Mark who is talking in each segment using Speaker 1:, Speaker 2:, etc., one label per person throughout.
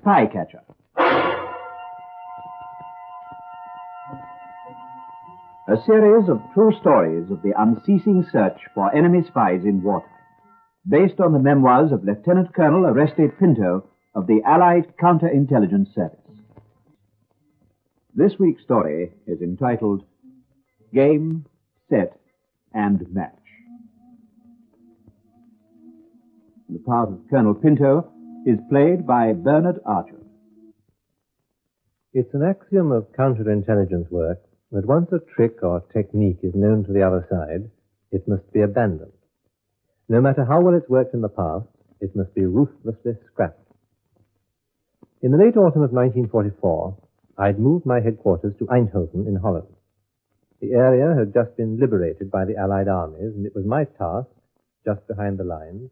Speaker 1: Spy Catcher. A series of true stories of the unceasing search for enemy spies in wartime, based on the memoirs of Lieutenant-Colonel Oreste Pinto of the Allied Counterintelligence Service. This week's story is entitled Game, Set, and Match. The part of Colonel Pinto is played by Bernard Archer.
Speaker 2: It's an axiom of counterintelligence work that once a trick or technique is known to the other side, it must be abandoned. No matter how well it's worked in the past, it must be ruthlessly scrapped. In the late autumn of 1944, I'd moved my headquarters to Eindhoven in Holland. The area had just been liberated by the Allied armies, and it was my task, just behind the lines,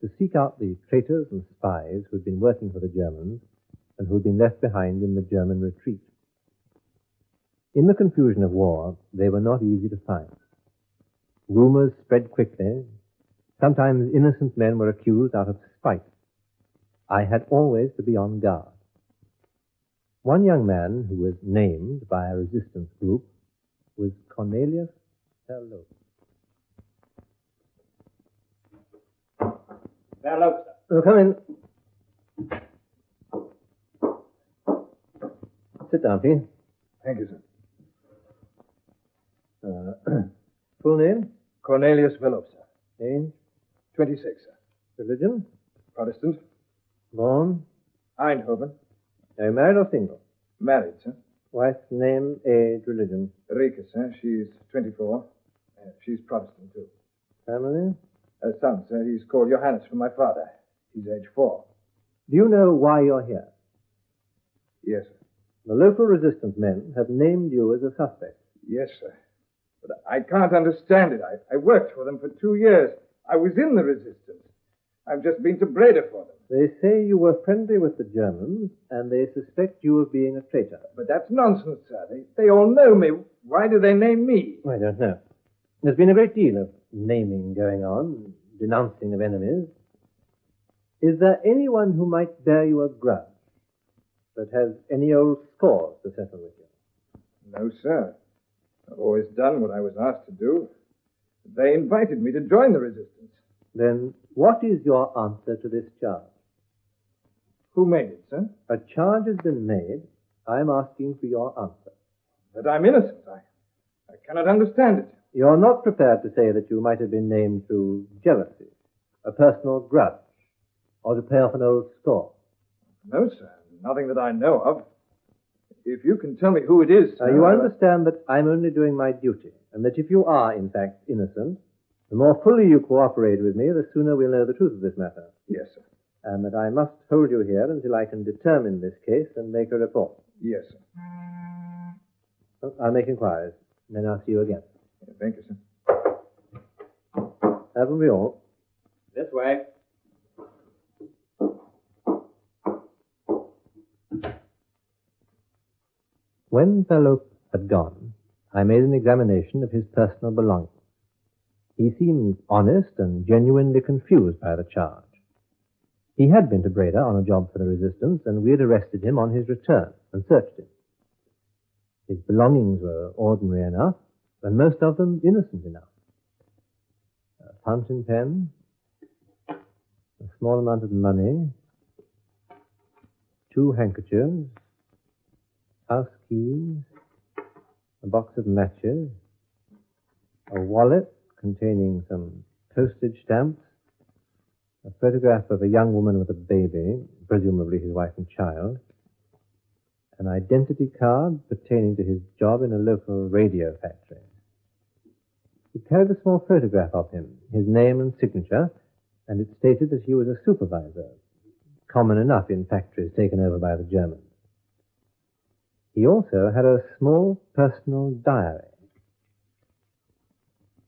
Speaker 2: to seek out the traitors and spies who'd been working for the Germans and who'd been left behind in the German retreat. In the confusion of war, they were not easy to find. Rumors spread quickly. Sometimes innocent men were accused out of spite. I had always to be on guard. One young man who was named by a resistance group was Cornelius Verloop.
Speaker 3: Verloop, sir.
Speaker 2: Oh, come in. Sit down, please.
Speaker 3: Thank you, sir.
Speaker 2: Full name?
Speaker 3: Cornelius Verloop, sir.
Speaker 2: Age?
Speaker 3: 26, sir.
Speaker 2: Religion?
Speaker 3: Protestant.
Speaker 2: Born?
Speaker 3: Eindhoven.
Speaker 2: Are you married or single?
Speaker 3: Married, sir.
Speaker 2: Wife's name, age, religion.
Speaker 3: Rika, sir. She's 24. She's Protestant, too.
Speaker 2: Family?
Speaker 3: A son, sir. He's called Johannes from my father. He's age 4.
Speaker 2: Do you know why you're here?
Speaker 3: Yes, sir.
Speaker 2: The local resistance men have named you as a suspect.
Speaker 3: Yes, sir. But I can't understand it. I worked for them for 2 years. I was in the resistance. I've just been to Breda for them.
Speaker 2: They say you were friendly with the Germans, and they suspect you of being a traitor.
Speaker 3: But that's nonsense, sir. They all know me. Why do they name me?
Speaker 2: I don't know. There's been a great deal of naming going on, denouncing of enemies. Is there anyone who might bear you a grudge, that has any old scores to settle with you?
Speaker 3: No, sir. I've always done what I was asked to do. They invited me to join the resistance.
Speaker 2: Then what is your answer to this charge?
Speaker 3: Who made it, sir?
Speaker 2: A charge has been made. I'm asking for your answer.
Speaker 3: That I'm innocent. I cannot understand it.
Speaker 2: You're not prepared to say that you might have been named through jealousy, a personal grudge, or to pay off an old score?
Speaker 3: No, sir. Nothing that I know of. If you can tell me who it is, sir...
Speaker 2: You understand that I'm only doing my duty, and that if you are, in fact, innocent, the more fully you cooperate with me, the sooner we'll know the truth of this matter.
Speaker 3: Yes, sir.
Speaker 2: And that I must hold you here until I can determine this case and make a report.
Speaker 3: Yes, sir.
Speaker 2: I'll make inquiries, and then I'll see you again.
Speaker 3: Thank you, sir.
Speaker 2: Haven't we all?
Speaker 3: This way.
Speaker 2: When Verloop had gone, I made an examination of his personal belongings. He seemed honest and genuinely confused by the charge. He had been to Breda on a job for the resistance, and we had arrested him on his return and searched him. His belongings were ordinary enough, and most of them innocent enough. A fountain pen, a small amount of money, 2 handkerchiefs, house keys, a box of matches, a wallet containing some postage stamps, a photograph of a young woman with a baby, presumably his wife and child, an identity card pertaining to his job in a local radio factory. It carried a small photograph of him, his name and signature, and it stated that he was a supervisor, common enough in factories taken over by the Germans. He also had a small personal diary.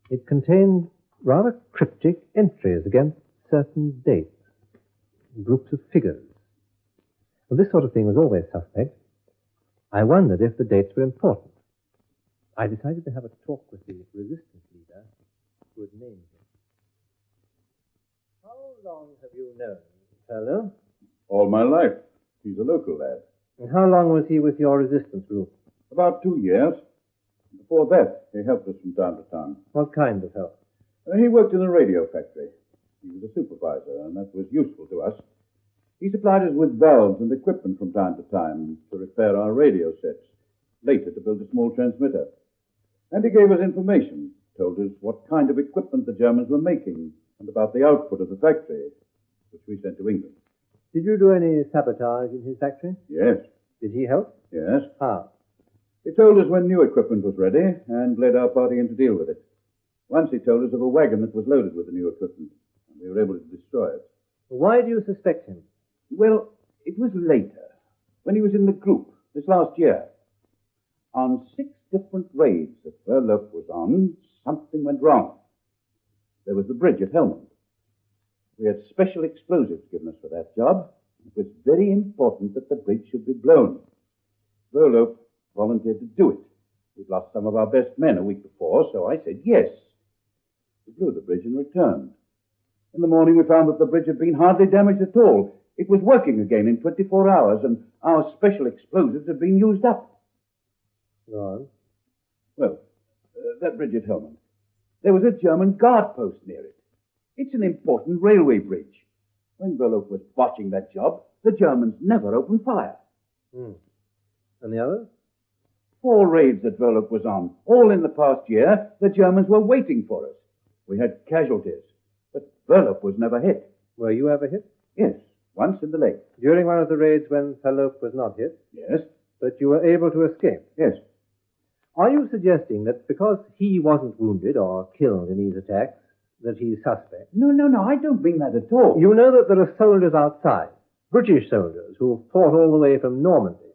Speaker 2: It contained rather cryptic entries against certain dates, groups of figures. Well, this sort of thing was always suspect. I wondered if the dates were important. I decided to have a talk with the resistance leader who had named him. How long have you known Perlo?
Speaker 4: All my life. He's a local lad.
Speaker 2: And how long was he with your resistance group?
Speaker 4: About 2 years. Before that, he helped us from time to time.
Speaker 2: What kind of help?
Speaker 4: He worked in a radio factory. He was a supervisor, and that was useful to us. He supplied us with valves and equipment from time to time to repair our radio sets, later to build a small transmitter. And he gave us information, told us what kind of equipment the Germans were making, and about the output of the factory, which we sent to England.
Speaker 2: Did you do any sabotage in his factory?
Speaker 4: Yes.
Speaker 2: Did he help?
Speaker 4: Yes.
Speaker 2: How?
Speaker 4: He told us when new equipment was ready and led our party in to deal with it. Once he told us of a wagon that was loaded with the new equipment, and we were able to destroy it.
Speaker 2: Why do you suspect him?
Speaker 4: Well, it was later, when he was in the group, this last year. On 6 different raids that Verloop was on, something went wrong. There was the bridge at Helmand. We had special explosives given us for that job. It was very important that the bridge should be blown. Verloop volunteered to do it. We'd lost some of our best men a week before, so I said yes. We blew the bridge and returned. In the morning, we found that the bridge had been hardly damaged at all. It was working again in 24 hours, and our special explosives had been used up.
Speaker 2: Go on.
Speaker 4: Well, that bridge at Helmand. There was a German guard post near it. It's an important railway bridge. When Verloop was watching that job, the Germans never opened fire.
Speaker 2: And the others?
Speaker 4: 4 raids that Verloop was on. All in the past year, the Germans were waiting for us. We had casualties, but Verloop was never hit.
Speaker 2: Were you ever hit?
Speaker 4: Yes, once in the leg.
Speaker 2: During one of the raids when Verloop was not hit?
Speaker 4: Yes.
Speaker 2: But you were able to escape?
Speaker 4: Yes.
Speaker 2: Are you suggesting that because he wasn't wounded or killed in these attacks, that he's suspect?
Speaker 4: No, I don't mean that at all.
Speaker 2: You know that there are soldiers outside, British soldiers, who fought all the way from Normandy.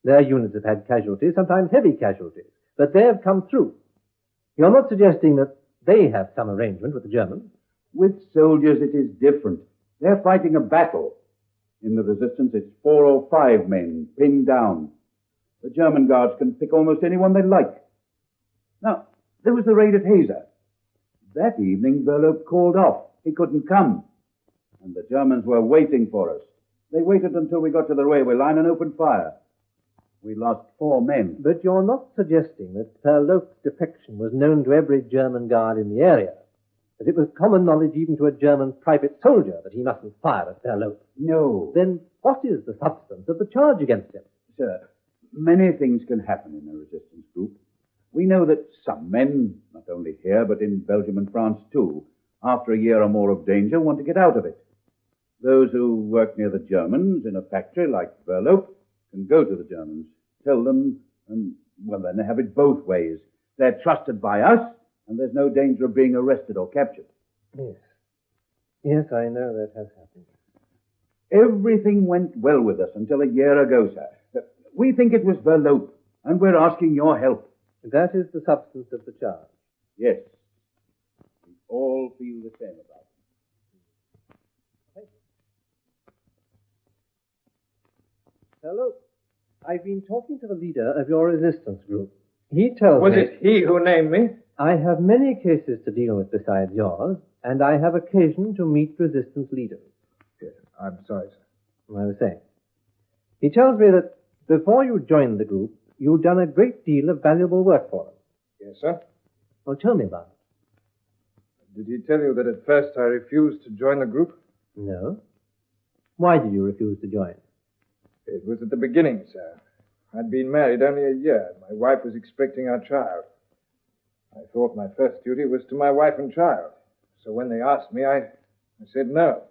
Speaker 2: Their units have had casualties, sometimes heavy casualties, but they have come through. You're not suggesting that they have some arrangement with the Germans?
Speaker 4: With soldiers, it is different. They're fighting a battle. In the resistance, it's 4 or 5 men pinned down. The German guards can pick almost anyone they like. Now, there was the raid at Hazer. That evening, Verloop called off. He couldn't come. And the Germans were waiting for us. They waited until we got to the railway line and opened fire. We lost 4 men.
Speaker 2: But you're not suggesting that Verloop's defection was known to every German guard in the area, that it was common knowledge even to a German private soldier that he mustn't fire at Verloop?
Speaker 4: No.
Speaker 2: Then what is the substance of the charge against him?
Speaker 4: Sir, many things can happen in a resistance group. We know that some men, not only here, but in Belgium and France too, after a year or more of danger, want to get out of it. Those who work near the Germans in a factory like Verloop can go to the Germans, tell them, and, well, then they have it both ways. They're trusted by us, and there's no danger of being arrested or captured.
Speaker 2: Yes. Yes, I know that has happened.
Speaker 4: Everything went well with us until a year ago, sir. We think it was Verloop, and we're asking your help.
Speaker 2: That is the substance of the charge.
Speaker 4: Yes. We all feel the same about it.
Speaker 2: Thank you. Hello. I've been talking to the leader of your resistance group. He tells me...
Speaker 3: Was it he who named me?
Speaker 2: I have many cases to deal with besides yours, and I have occasion to meet resistance leaders.
Speaker 3: Yes, I'm sorry, sir.
Speaker 2: I was saying. He tells me that before you joined the group, you'd done a great deal of valuable work for them.
Speaker 3: Yes, sir.
Speaker 2: Well, tell me about it.
Speaker 3: Did he tell you that at first I refused to join the group?
Speaker 2: No. Why did you refuse to join?
Speaker 3: It was at the beginning, sir. I'd been married only a year. My wife was expecting our child. I thought my first duty was to my wife and child. So when they asked me, I said no.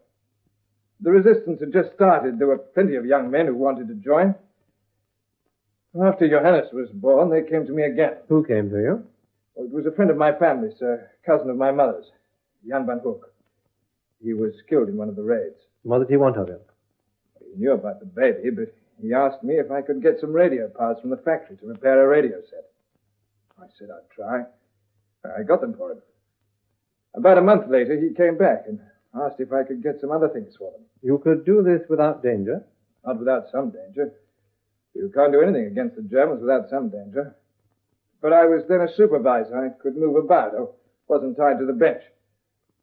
Speaker 3: The resistance had just started. There were plenty of young men who wanted to join. After Johannes was born, they came to me again.
Speaker 2: Who came to you?
Speaker 3: Oh, it was a friend of my family's, sir, cousin of my mother's, Jan van Hoek. He was killed in one of the raids.
Speaker 2: What did he want of you?
Speaker 3: He knew about the baby, but he asked me if I could get some radio parts from the factory to repair a radio set. I said I'd try. I got them for him. About a month later, he came back and asked if I could get some other things for them.
Speaker 2: You could do this without danger?
Speaker 3: Not without some danger. You can't do anything against the Germans without some danger. But I was then a supervisor. I could move about. I wasn't tied to the bench.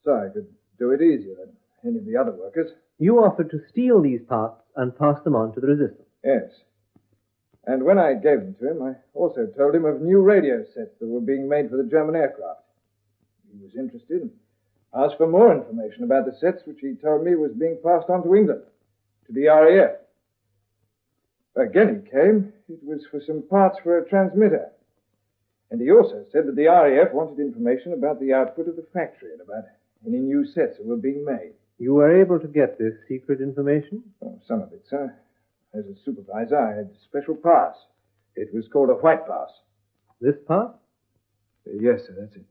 Speaker 3: So I could do it easier. any of the other workers.
Speaker 2: You offered to steal these parts and pass them on to the resistance.
Speaker 3: Yes. And when I gave them to him, I also told him of new radio sets that were being made for the German aircraft. He was interested and asked for more information about the sets, which he told me was being passed on to England, to the RAF. Again he came. It was for some parts for a transmitter. And he also said that the RAF wanted information about the output of the factory and about any new sets that were being made.
Speaker 2: You were able to get this secret information?
Speaker 3: Oh, some of it, sir. As a supervisor, I had a special pass. It was called a white pass.
Speaker 2: This pass?
Speaker 3: Yes, sir, that's it.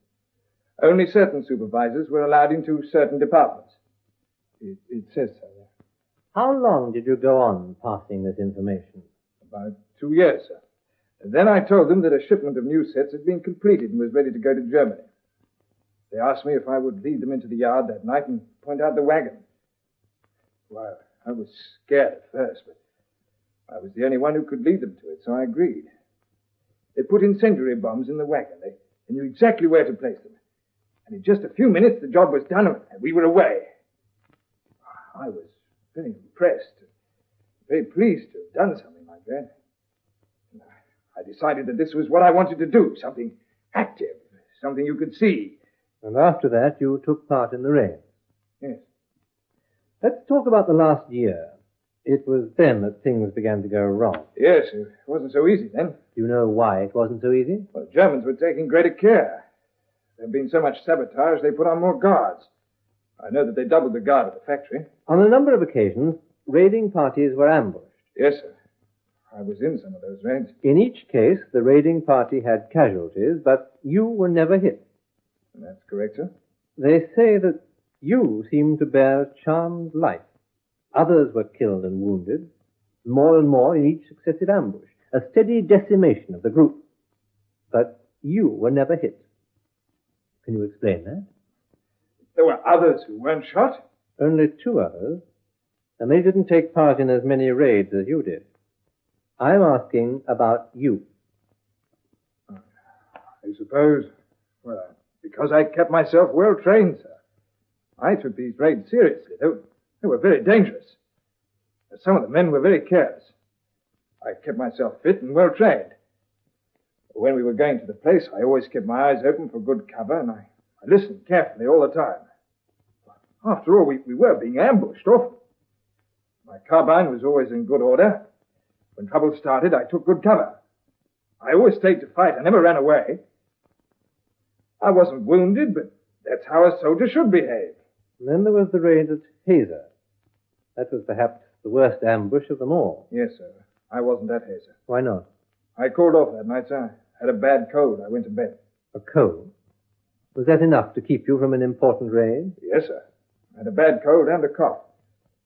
Speaker 3: Only certain supervisors were allowed into certain departments. It says so there.
Speaker 2: How long did you go on passing this information?
Speaker 3: About 2 years, sir. And then I told them that a shipment of new sets had been completed and was ready to go to Germany. They asked me if I would lead them into the yard that night and point out the wagon. Well, I was scared at first, but I was the only one who could lead them to it, so I agreed. They put incendiary bombs in the wagon. They knew exactly where to place them. And in just a few minutes, the job was done and we were away. I was very impressed, very pleased to have done something like that. And I decided that this was what I wanted to do, something active, something you could see.
Speaker 2: And after that, you took part in the raid.
Speaker 3: Yes.
Speaker 2: Let's talk about the last year. It was then that things began to go wrong.
Speaker 3: Yes, it wasn't so easy then.
Speaker 2: Do you know why it wasn't so easy?
Speaker 3: Well, the Germans were taking greater care. There had been so much sabotage, they put on more guards. I know that they doubled the guard at the factory.
Speaker 2: On a number of occasions, raiding parties were ambushed.
Speaker 3: Yes, sir. I was in some of those raids.
Speaker 2: In each case, the raiding party had casualties, but you were never hit.
Speaker 3: That's correct, sir.
Speaker 2: They say that you seemed to bear a charmed life. Others were killed and wounded, more and more in each successive ambush, a steady decimation of the group. But you were never hit. Can you explain that?
Speaker 3: There were others who weren't shot.
Speaker 2: Only 2 others, and they didn't take part in as many raids as you did. I'm asking about you.
Speaker 3: I suppose, well, because I kept myself well trained, sir. I took these raids seriously. They were very dangerous. Some of the men were very careless. I kept myself fit and well trained. When we were going to the place, I always kept my eyes open for good cover, and I listened carefully all the time. After all, we were being ambushed often. My carbine was always in good order. When trouble started, I took good cover. I always stayed to fight. I never ran away. I wasn't wounded, but that's how a soldier should behave.
Speaker 2: And then there was the raid at Hazer. That was perhaps the worst ambush of them all.
Speaker 3: Yes, sir. I wasn't at Hazer.
Speaker 2: Why not?
Speaker 3: I called off that night, sir. I had a bad cold. I went to bed.
Speaker 2: A cold? Was that enough to keep you from an important raid?
Speaker 3: Yes, sir. I had a bad cold and a cough.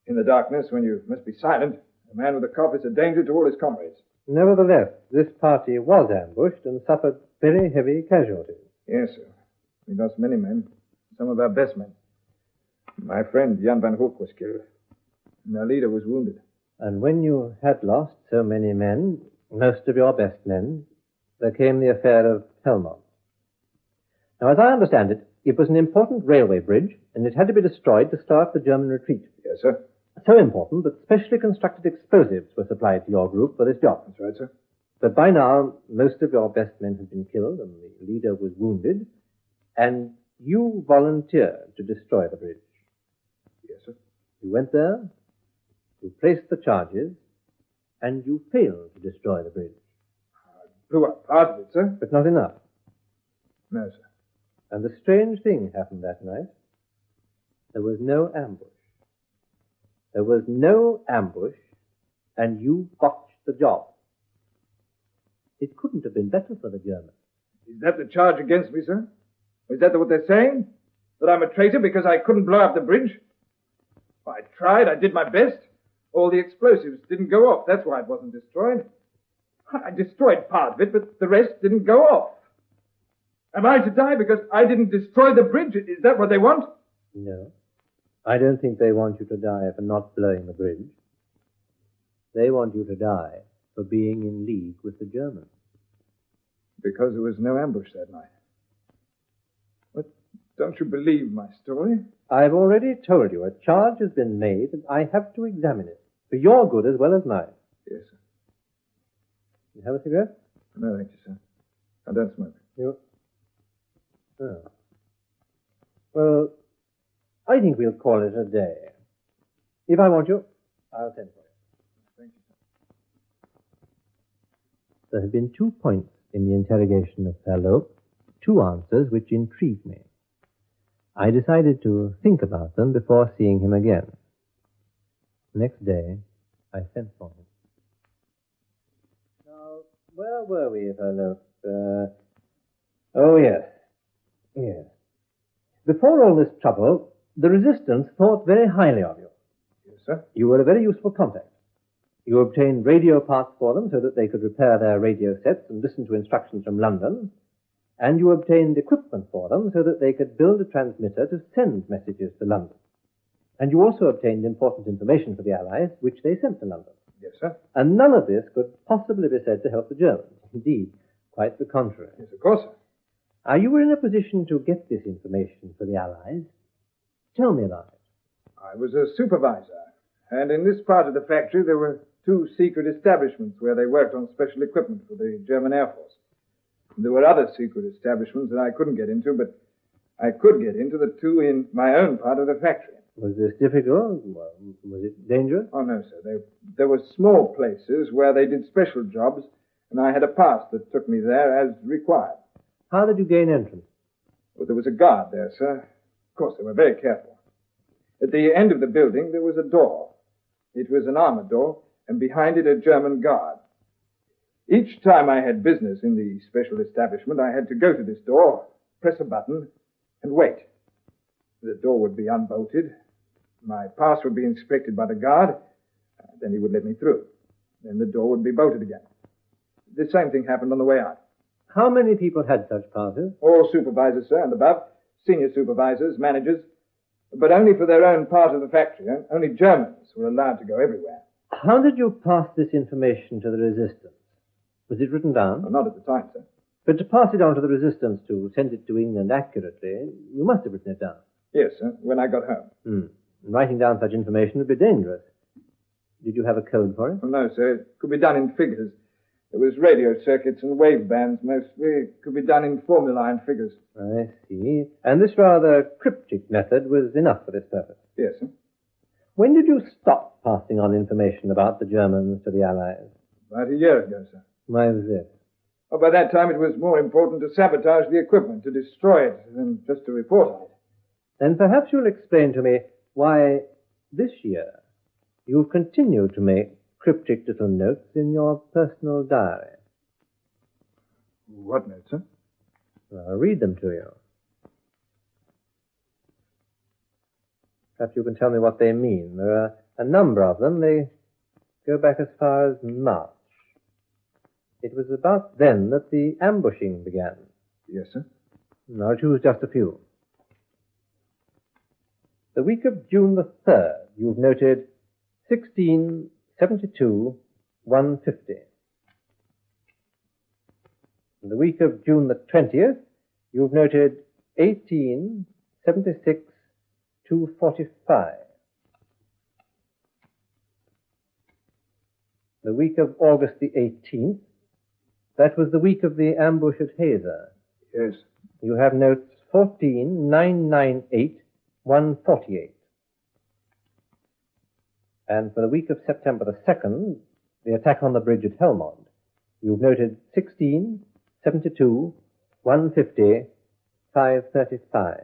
Speaker 3: In the darkness, when you must be silent, a man with a cough is a danger to all his comrades.
Speaker 2: Nevertheless, this party was ambushed and suffered very heavy casualties.
Speaker 3: Yes, sir. We lost many men. Some of our best men. My friend, Jan van Hoek, was killed. And our leader was wounded.
Speaker 2: And when you had lost so many men, most of your best men, there came the affair of Helmont. Now, as I understand it, it was an important railway bridge, and it had to be destroyed to start the German retreat.
Speaker 3: Yes, sir.
Speaker 2: So important that specially constructed explosives were supplied to your group for this job.
Speaker 3: That's right, sir.
Speaker 2: But by now, most of your best men had been killed, and the leader was wounded, and you volunteered to destroy the bridge.
Speaker 3: Yes, sir.
Speaker 2: You went there, you placed the charges, and you failed to destroy the bridge.
Speaker 3: I blew up part of it, sir.
Speaker 2: But not enough.
Speaker 3: No, sir.
Speaker 2: And a strange thing happened that night. There was no ambush. There was no ambush, and you botched the job. It couldn't have been better for the Germans.
Speaker 3: Is that the charge against me, sir? Is that what they're saying? That I'm a traitor because I couldn't blow up the bridge? I tried. I did my best. All the explosives didn't go off. That's why it wasn't destroyed. I destroyed part of it, but the rest didn't go off. Am I to die because I didn't destroy the bridge? Is that what they want?
Speaker 2: No. I don't think they want you to die for not blowing the bridge. They want you to die for being in league with the Germans.
Speaker 3: Because there was no ambush that night. But Don't you believe my story?
Speaker 2: I've already told you a charge has been made and I have to examine it. For your good as well as mine.
Speaker 3: Yes, sir.
Speaker 2: You have a cigarette?
Speaker 3: No, thank you, sir. I don't smoke.
Speaker 2: You? Oh. Well, I think we'll call it a day. If I want you, I'll send for you.
Speaker 3: Thank you, sir.
Speaker 2: There have been 2 points in the interrogation of Herr Loeb, 2 answers which intrigued me. I decided to think about them before seeing him again. Next day, I sent for him. Now, where were we, Herr Loeb? Oh, yes. Yes. Before all this trouble, the Resistance thought very highly of you.
Speaker 3: Yes, sir.
Speaker 2: You were a very useful contact. You obtained radio parts for them so that they could repair their radio sets and listen to instructions from London. And you obtained equipment for them so that they could build a transmitter to send messages to London. And you also obtained important information for the Allies, which they sent to London.
Speaker 3: Yes, sir.
Speaker 2: And none of this could possibly be said to help the Germans. Indeed, quite the contrary.
Speaker 3: Yes, of course, sir.
Speaker 2: You were in a position to get this information for the Allies. Tell me about it.
Speaker 3: I was a supervisor, and in this part of the factory there were 2 secret establishments where they worked on special equipment for the German Air Force. There were other secret establishments that I couldn't get into, but I could get into the 2 in my own part of the factory.
Speaker 2: Was this difficult? Was it dangerous?
Speaker 3: Oh, no, sir. There were small places where they did special jobs, and I had a pass that took me there as required.
Speaker 2: How did you gain entrance?
Speaker 3: Well, there was a guard there, sir. Of course, they were very careful. At the end of the building, there was a door. It was an armored door, and behind it a German guard. Each time I had business in the special establishment, I had to go to this door, press a button, and wait. The door would be unbolted. My pass would be inspected by the guard. Then he would let me through. Then the door would be bolted again. The same thing happened on the way out.
Speaker 2: How many people had such passes?
Speaker 3: All supervisors, sir, and above. Senior supervisors, managers. But only for their own part of the factory. Only Germans were allowed to go everywhere.
Speaker 2: How did you pass this information to the Resistance? Was it written down?
Speaker 3: Well, not at the time, sir.
Speaker 2: But to pass it on to the Resistance, to send it to England accurately, you must have written it down.
Speaker 3: Yes, sir, when I got home.
Speaker 2: Writing down such information would be dangerous. Did you have a code for it?
Speaker 3: Well, no, sir. It could be done in figures. It was radio circuits and wave bands mostly. It could be done in formula and figures.
Speaker 2: I see. And this rather cryptic method was enough for this purpose?
Speaker 3: Yes, sir.
Speaker 2: When did you stop passing on information about the Germans to the Allies?
Speaker 3: About a year ago, sir.
Speaker 2: Why was this?
Speaker 3: Well, by that time it was more important to sabotage the equipment, to destroy it, than just to report on it.
Speaker 2: Then perhaps you'll explain to me why this year you've continued to make cryptic little notes in your personal diary.
Speaker 3: What notes, sir?
Speaker 2: I'll read them to you. Perhaps you can tell me what they mean. There are a number of them. They go back as far as March. It was about then that the ambushing began.
Speaker 3: Yes, sir.
Speaker 2: I'll choose just a few. The week of June the 3rd, you've noted 1672 150. In the week of June the 20th, you've noted 1876 245. The week of August the 18th, that was the week of the ambush at Hazer.
Speaker 3: Yes.
Speaker 2: You have notes 14998 148. And for the week of September the 2nd, the attack on the bridge at Helmond, you've noted 1672 150 535.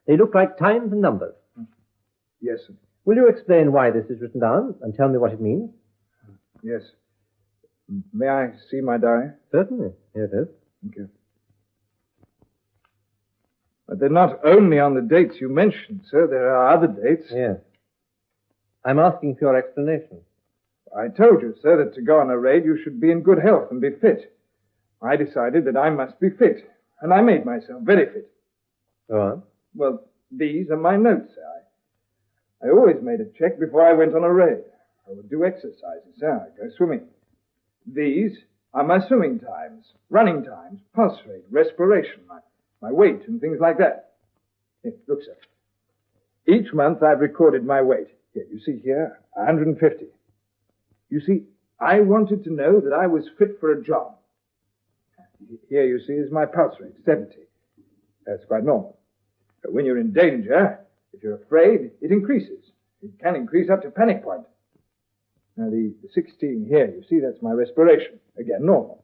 Speaker 2: They look like times and numbers.
Speaker 3: Yes, sir.
Speaker 2: Will you explain why this is written down and tell me what it means?
Speaker 3: Yes. May I see my diary?
Speaker 2: Certainly. Here it is.
Speaker 3: Thank you. But they're not only on the dates you mentioned, sir. There are other dates.
Speaker 2: Yes. I'm asking for your explanation.
Speaker 3: I told you, sir, that to go on a raid you should be in good health and be fit. I decided that I must be fit, and I made myself very fit.
Speaker 2: Go on.
Speaker 3: Well, these are my notes, sir. I always made a check before I went on a raid. I would do exercises, sir. I'd go swimming. These are my swimming times, running times, pulse rate, respiration, my weight, and things like that. Here, look, sir. Each month I've recorded my weight. Here, you see here, 150. You see, I wanted to know that I was fit for a job. Here, you see, is my pulse rate, 70. That's quite normal. But when you're in danger, if you're afraid, it increases. It can increase up to panic point. Now, the 16 here, you see, that's my respiration. Again, normal.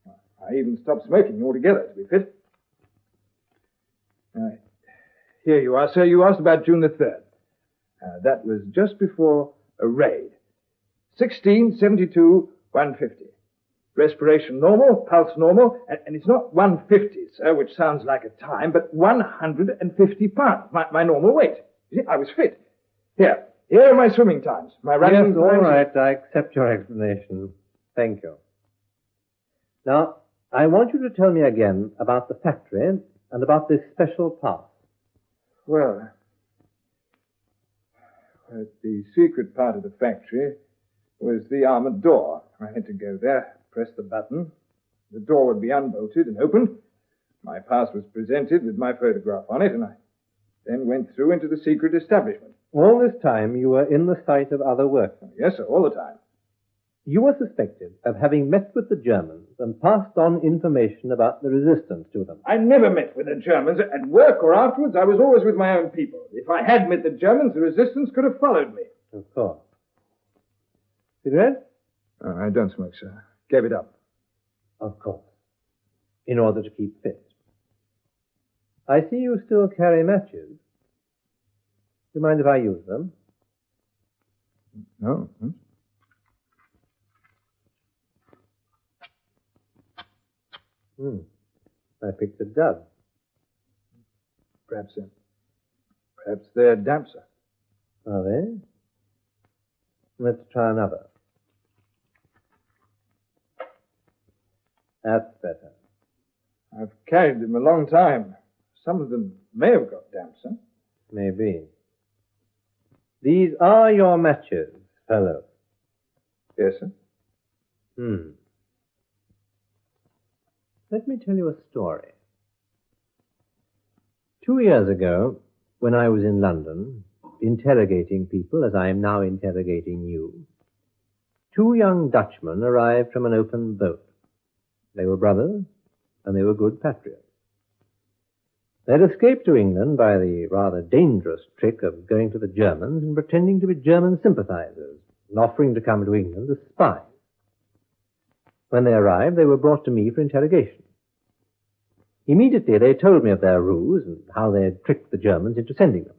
Speaker 3: I even stopped smoking altogether to be fit. Here you are, sir. You asked about June the 3rd. That was just before a raid. 16, 72, 150. Respiration normal, pulse normal, and it's not 150, sir, which sounds like a time, but 150 pounds, my normal weight. You see, I was fit. Here are my swimming times. My running
Speaker 2: Yes, all right, I accept your explanation. Thank you. Now, I want you to tell me again about the factory and about this special pass.
Speaker 3: Well, the secret part of the factory was the armored door. I had to go there, press the button. The door would be unbolted and opened. My pass was presented with my photograph on it, and I then went through into the secret establishment.
Speaker 2: All this time you were in the sight of other workmen.
Speaker 3: Yes, sir, all the time.
Speaker 2: You were suspected of having met with the Germans and passed on information about the resistance to them.
Speaker 3: I never met with the Germans. At work or afterwards, I was always with my own people. If I had met the Germans, the resistance could have followed me.
Speaker 2: Of course. Cigarette?
Speaker 3: I don't smoke, sir. Gave it up.
Speaker 2: Of course. In order to keep fit. I see you still carry matches. Do you mind if I use them?
Speaker 3: No.
Speaker 2: I picked a dud.
Speaker 3: Perhaps they're damp, sir.
Speaker 2: Are they? Let's try another. That's better.
Speaker 3: I've carried them a long time. Some of them may have got damp, sir.
Speaker 2: Maybe. These are your matches, fellow.
Speaker 3: Yes, sir.
Speaker 2: Let me tell you a story. 2 years ago, when I was in London, interrogating people as I am now interrogating you, 2 young Dutchmen arrived from an open boat. They were brothers, and they were good patriots. They'd escaped to England by the rather dangerous trick of going to the Germans and pretending to be German sympathizers and offering to come to England as spies. When they arrived, they were brought to me for interrogation. Immediately, they told me of their ruse and how they had tricked the Germans into sending them.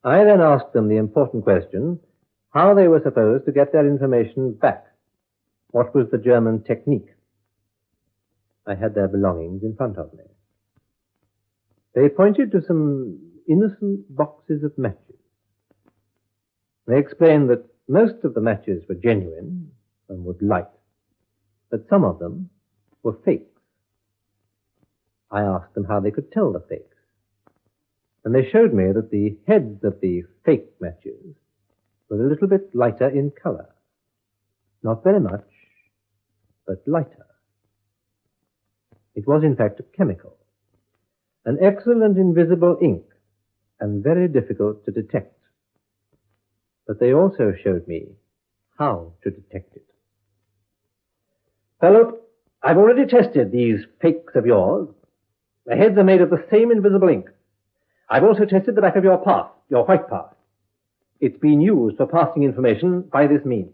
Speaker 2: I then asked them the important question, how they were supposed to get their information back. What was the German technique? I had their belongings in front of me. They pointed to some innocent boxes of matches. They explained that most of the matches were genuine and would light, but some of them were fakes. I asked them how they could tell the fakes, and they showed me that the heads of the fake matches were a little bit lighter in color. Not very much, but lighter. It was in fact a chemical, an excellent invisible ink, and very difficult to detect. But they also showed me how to detect it. Fellow, I've already tested these fakes of yours. The heads are made of the same invisible ink. I've also tested the back of your pass, your white pass. It's been used for passing information by this means.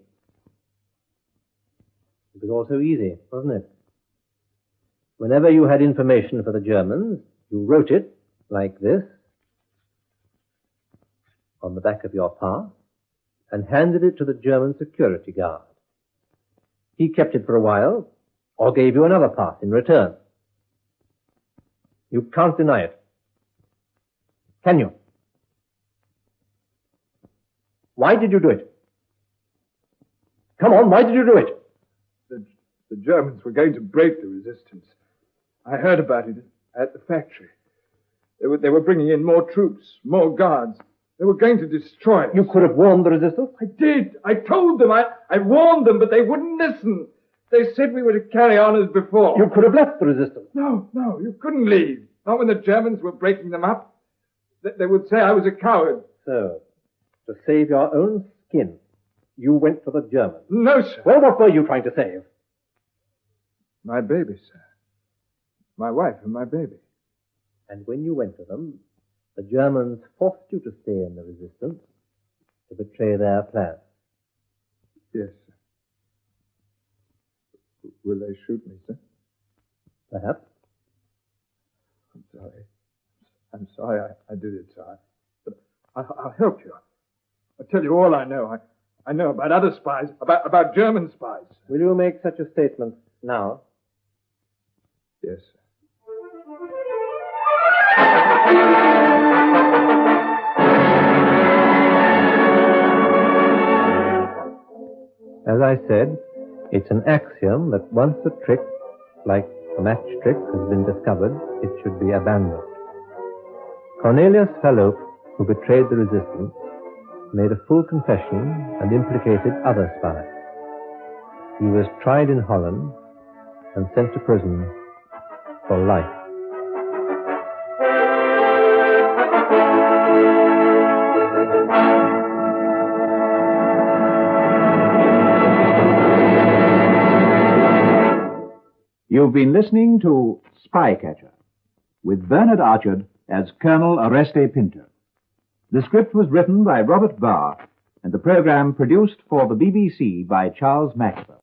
Speaker 2: It was all so easy, wasn't it? Whenever you had information for the Germans, you wrote it like this on the back of your pass and handed it to the German security guard. He kept it for a while or gave you another pass in return. You can't deny it. Can you? Why did you do it? Come on, why did you do it?
Speaker 3: The Germans were going to break the resistance. I heard about it at the factory. They were bringing in more troops, more guards. They were going to destroy us.
Speaker 2: You could have warned the resistance.
Speaker 3: I did. I told them. I warned them, but they wouldn't listen. They said we were to carry on as before.
Speaker 2: You could have left the resistance.
Speaker 3: No, you couldn't leave. Not when the Germans were breaking them up. They would say I was a coward.
Speaker 2: So, to save your own skin, you went to the Germans.
Speaker 3: No, sir.
Speaker 2: Well, what were you trying to save?
Speaker 3: My baby, sir. My wife and my baby.
Speaker 2: And when you went to them, the Germans forced you to stay in the resistance to betray their plan.
Speaker 3: Yes, sir. Will they shoot me, sir?
Speaker 2: Perhaps.
Speaker 3: I'm sorry. I'm sorry I did it, sir. But I'll help you. I'll tell you all I know. I know about other spies, about German spies.
Speaker 2: Will you make such a statement now?
Speaker 3: Yes, sir.
Speaker 2: As I said, it's an axiom that once a trick, like a match trick, has been discovered, it should be abandoned. Cornelius Fallope, who betrayed the resistance, made a full confession and implicated other spies. He was tried in Holland and sent to prison for life.
Speaker 1: You've been listening to Spycatcher, with Bernard Archard as Colonel Oreste Pinto. The script was written by Robert Barr, and the program produced for the BBC by Charles Maxwell.